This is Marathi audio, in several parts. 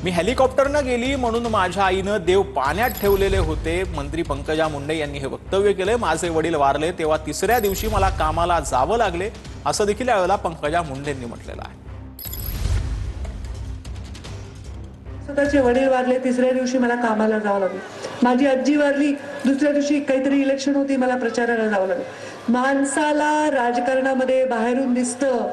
मी हेलिकॉप्टरनं गेली म्हणून माझ्या आईनं देव पाण्यात ठेवलेले होते. मंत्री पंकजा मुंडे यांनी हे वक्तव्य केले. माझे वडील वारले तेव्हा तिसऱ्या दिवशी मला कामाला जावं लागले, असं देखील यावेळेला पंकजा मुंडेंनी म्हटलेलं आहे. स्वतःचे वडील वारले, तिसऱ्या दिवशी मला कामाला जावं लागलं. माझी आजी वारली, दुसऱ्या दिवशी काहीतरी इलेक्शन होती, मला प्रचाराला जावं लागलं. माणसाला राजकारणामध्ये बाहेरून दिसतं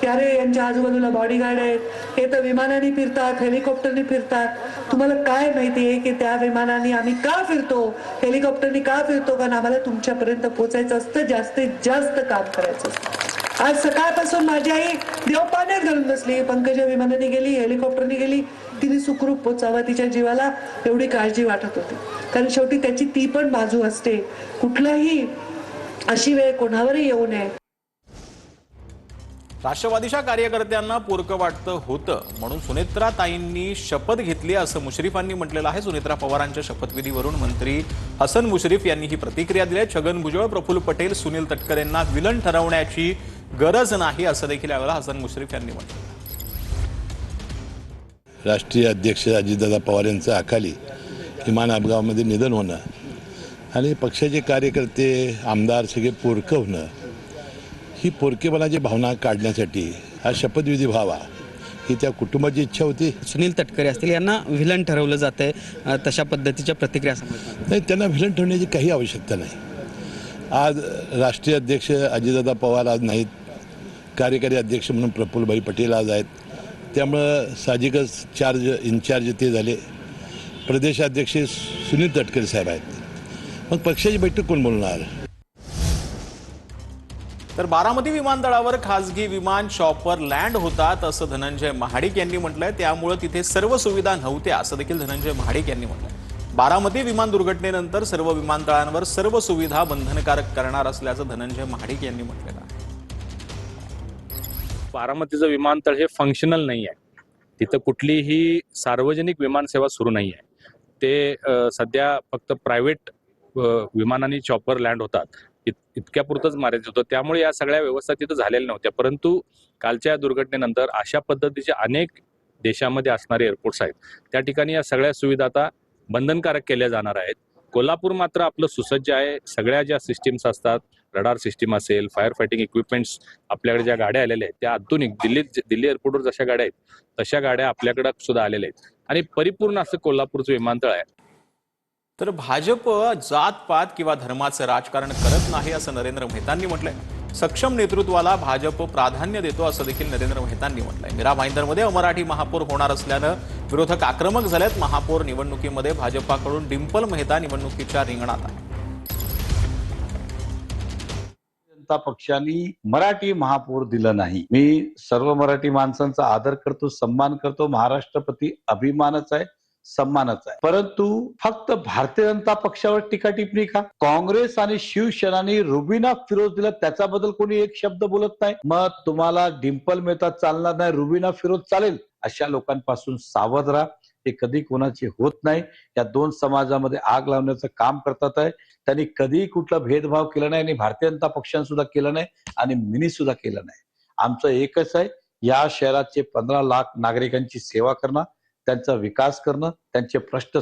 की अरे यांच्या आजूबाजूला बॉडीगार्ड आहेत, हे तर विमानाने फिरतात, हेलिकॉप्टरने फिरतात. तुम्हाला काय माहितीये की त्या विमानाने आम्ही का फिरतो, हेलिकॉप्टरने का फिरतो? कारण आम्हाला तुमच्यापर्यंत पोहोचायचं असतं, जास्तीत जास्त काम करायचं असतं. आज सकाळपासून माझी आई देव पाण्यात घालून बसली. पंकजा विमानाने गेली, हेलिकॉप्टरने गेली, तिने सुखरूप पोचावं, तिच्या जीवाला एवढी काळजी वाटत होती. कारण शेवटी त्याची ती पण बाजू असते, कुठलाही अशी वेळ कोणावरही येऊ नये. राष्ट्रवादीच्या कार्यकर्त्यांना पोरकं वाटतं होतं म्हणून सुनेत्राताईंनी शपथ घेतली असं मुश्रीफांनी म्हटलेलं आहे. सुनेत्रा पवारांच्या शपथविधीवरून मंत्री हसन मुश्रीफ यांनी ही प्रतिक्रिया दिली आहे. छगन भुजबळ, प्रफुल्ल पटेल, सुनील तटकरेंना विलन ठरवण्याची गरज नाही असं देखील यावेळेला हसन मुश्रीफ यांनी म्हटलं. राष्ट्रीय अध्यक्ष अजितदादा पवार यांचं अकाली विमान अपघातामध्ये निधन होणं आणि पक्षाचे कार्यकर्ते आमदार सगळे पोरकं होणं, ही पोरकेपणाची भावना काढण्यासाठी हा शपथविधी व्हावा ही त्या कुटुंबाची इच्छा होती. सुनील तटकरे असतील यांना व्हिलन ठरवलं जातंय, तशा पद्धतीच्या प्रतिक्रिया समजतात. नाही, त्यांना व्हिलन ठरवण्याची काही आवश्यकता नाही. आज राष्ट्रीय अध्यक्ष अजितदादा पवार आज नाहीत, कार्यकारी अध्यक्ष म्हणून प्रफुल्लभाई पटेल आज आहेत. त्यामुळं साहजिकच इन्चार्ज ते झाले. प्रदेशाध्यक्ष सुनील तटकरे साहेब आहेत. मग पक्षाची बैठक कोण बोलणार? तर बारामती विमानतळावर खासगी विमान चॉपर लँड होतात असं धनंजय महाडिक यांनी म्हटलंय. त्यामुळे तिथे सर्व सुविधा नव्हत्या असं देखील धनंजय महाडिक यांनी म्हटलंय. बारामती विमान दुर्घटनेनंतर सर्व विमानतळांवर सर्व सुविधा बंधनकारक करणार असल्याचं धनंजय महाडिक यांनी म्हटलेलं आहे. बारामतीचं विमानतळ हे फंक्शनल नाही आहे. तिथं कुठलीही सार्वजनिक विमानसेवा सुरू नाही आहे. ते सध्या फक्त प्रायव्हेट विमानांनी चॉपर लँड होतात इतक्या पुरतच मर्यादित होतं. त्यामुळे या सगळ्या व्यवस्था तिथं झालेल्या नव्हत्या. परंतु कालच्या दुर्घटनेनंतर अशा पद्धतीचे अनेक देशामध्ये असणारे एअरपोर्ट्स आहेत, त्या ठिकाणी या सगळ्या सुविधा आता बंधनकारक केल्या जाणार आहेत. कोल्हापूर मात्र आपलं सुसज्ज आहे. सगळ्या ज्या सिस्टीम्स असतात, रडार सिस्टीम असेल, फायर फायटिंग इक्विपमेंट्स, आपल्याकडे ज्या गाड्या आलेल्या आहेत त्या आधुनिक दिल्ली एअरपोर्टवर जशा गाड्या आहेत तशा गाड्या आपल्याकडे सुद्धा आलेल्या आहेत आणि परिपूर्ण असं कोल्हापूरचं विमानतळ आहे. तर भाजप जातपात किंवा धर्माचं राजकारण करत नाही असं नरेंद्र मेहतांनी म्हटलंय. सक्षम नेतृत्वाला भाजप प्राधान्य देतो असं देखील नरेंद्र मेहतांनी म्हटलंय. मीरा भाईंदरमध्ये अमराठी महापौर होणार असल्यानं विरोधक आक्रमक झालेत. महापौर निवडणुकीमध्ये भाजपाकडून डिंपल मेहता निवडणुकीच्या रिंगणात आहे. जनता पक्षाने मराठी महापौर दिलं नाही. मी सर्व मराठी माणसांचा आदर करतो, सन्मान करतो. महाराष्ट्रप्रती अभिमानच आहे, सन्मानच आहे. परंतु फक्त भारतीय जनता पक्षावर टीका टिप्पणी का? काँग्रेस आणि शिवसेनाने रुबीना फिरोज दिला, त्याच्याबद्दल कोणी एक शब्द बोलत नाही. मग तुम्हाला डिंपल मेहता चालणार नाही, रुबीना फिरोज चालेल? अशा लोकांपासून सावध राहा. हे कधी कोणाची होत नाही. या दोन समाजामध्ये आग लावण्याचं काम करतात आहे. त्यांनी कधी कुठला भेदभाव केला नाही आणि भारतीय जनता पक्षाने सुद्धा केलं नाही आणि मिनी सुद्धा केलं नाही. आमचं एकच आहे, या शहराचे 15 लाख नागरिकांची सेवा करणं, त्यांचा विकास करणं, त्यांचे प्रश्न